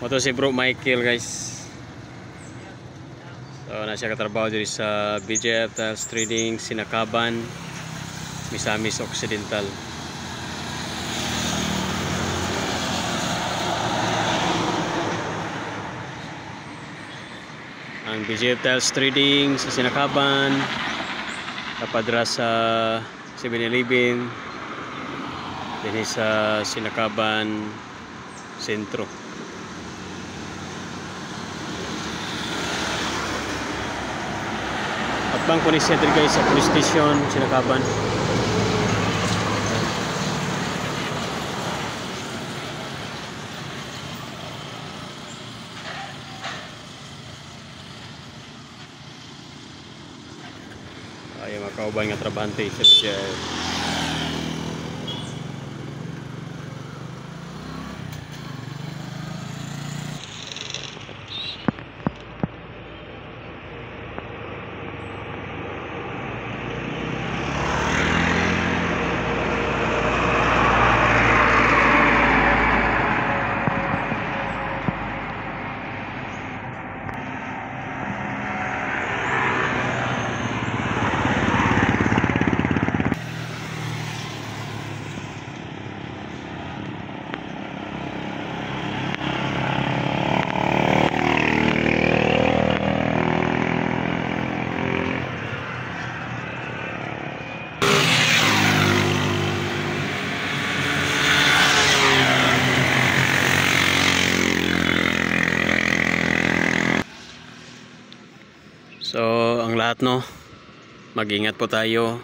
Ito si Bro Michael, guys. So na siya katrabaho dito sa BJF Tiles Trading, Sinakaban, Misamis Occidental. Ang BJF Tiles Trading sa Sinakaban, kapadra sa 7-Eleven, din sa Sinakaban Sentro. At bang kunis siya dito guys sa police station Sinakaban. Ay makauban nga trabahante sa So, ang lahat no, mag-ingat po tayo.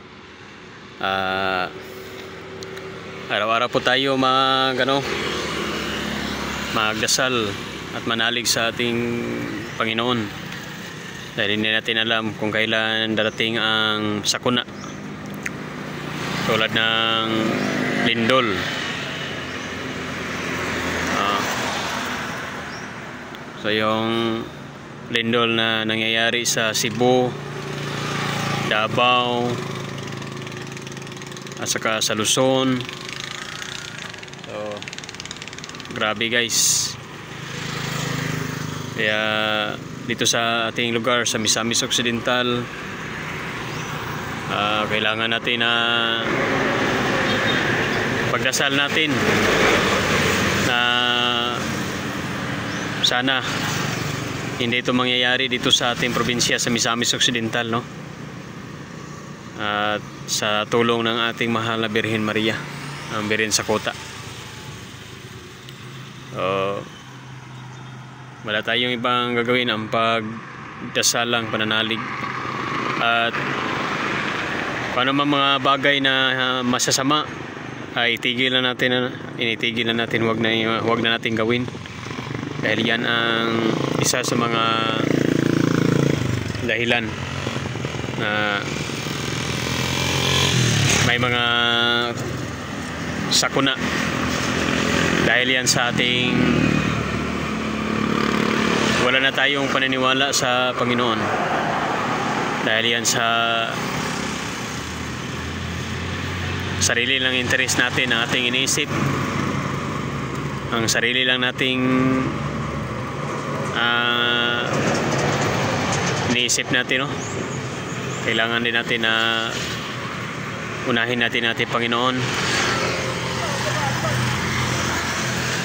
Araw-araw po tayo magdasal at manalig sa ating Panginoon. Dahil hindi natin alam kung kailan darating ang sakuna. Tulad ng lindol. So, yung lindol na nangyayari sa Cebu, Davao at saka sa Luzon. So grabe guys. Kaya dito sa ating lugar sa Misamis Occidental, kailangan natin na pagdasal natin na sana hindi ito mangyayari dito sa ating probinsya sa Misamis Occidental, no? At sa tulong ng ating mahal na Birhen Maria, ang Birhen Sakota. Wala tayong ibang gagawin ang pagdasal lang, pananalig. At kung ano mga bagay na masasama ay initigil na natin, wag na natin gawin. Dahil yan ang isa sa mga dahilan na may mga sakuna. Dahil yan sa ating wala na tayong paniniwala sa Panginoon. Dahil yan sa sarili lang interes natin ang ating iniisip. Ang sarili lang nating iniisip natin, no? Kailangan din natin na unahin natin ating Panginoon.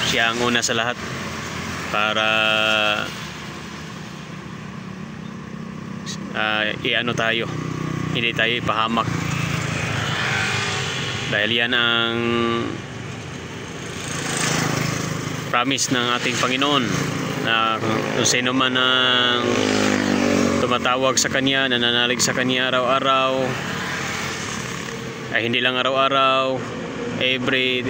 Siya ang una sa lahat para iano tayo, hindi tayo ipahamak. Dahil yan ang promise ng ating Panginoon na kung sino man ang tumatawag sa Kanya, nananalig sa Kanya araw-araw, ay hindi lang araw-araw, every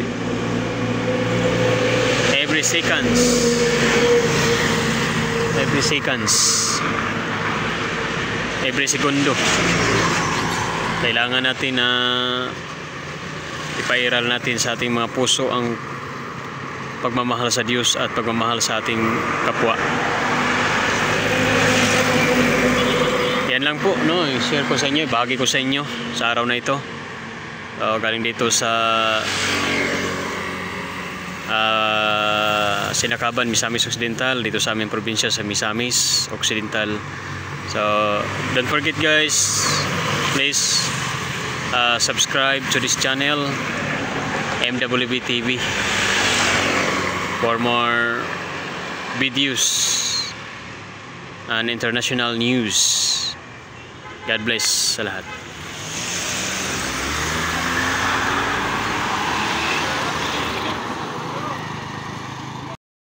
segundo, kailangan natin na ipairal natin sa ating mga puso ang pagmamahal sa Diyos at pagmamahal sa ating kapwa. Yan lang po, no? I-share ko sa inyo, ibahagi ko sa inyo sa araw na ito. Galing dito sa Sinakaban, Misamis Occidental, dito sa aming probinsya sa Misamis Occidental. So don't forget guys, please subscribe to this channel, MWB TV, for more videos and international news. God bless sa lahat.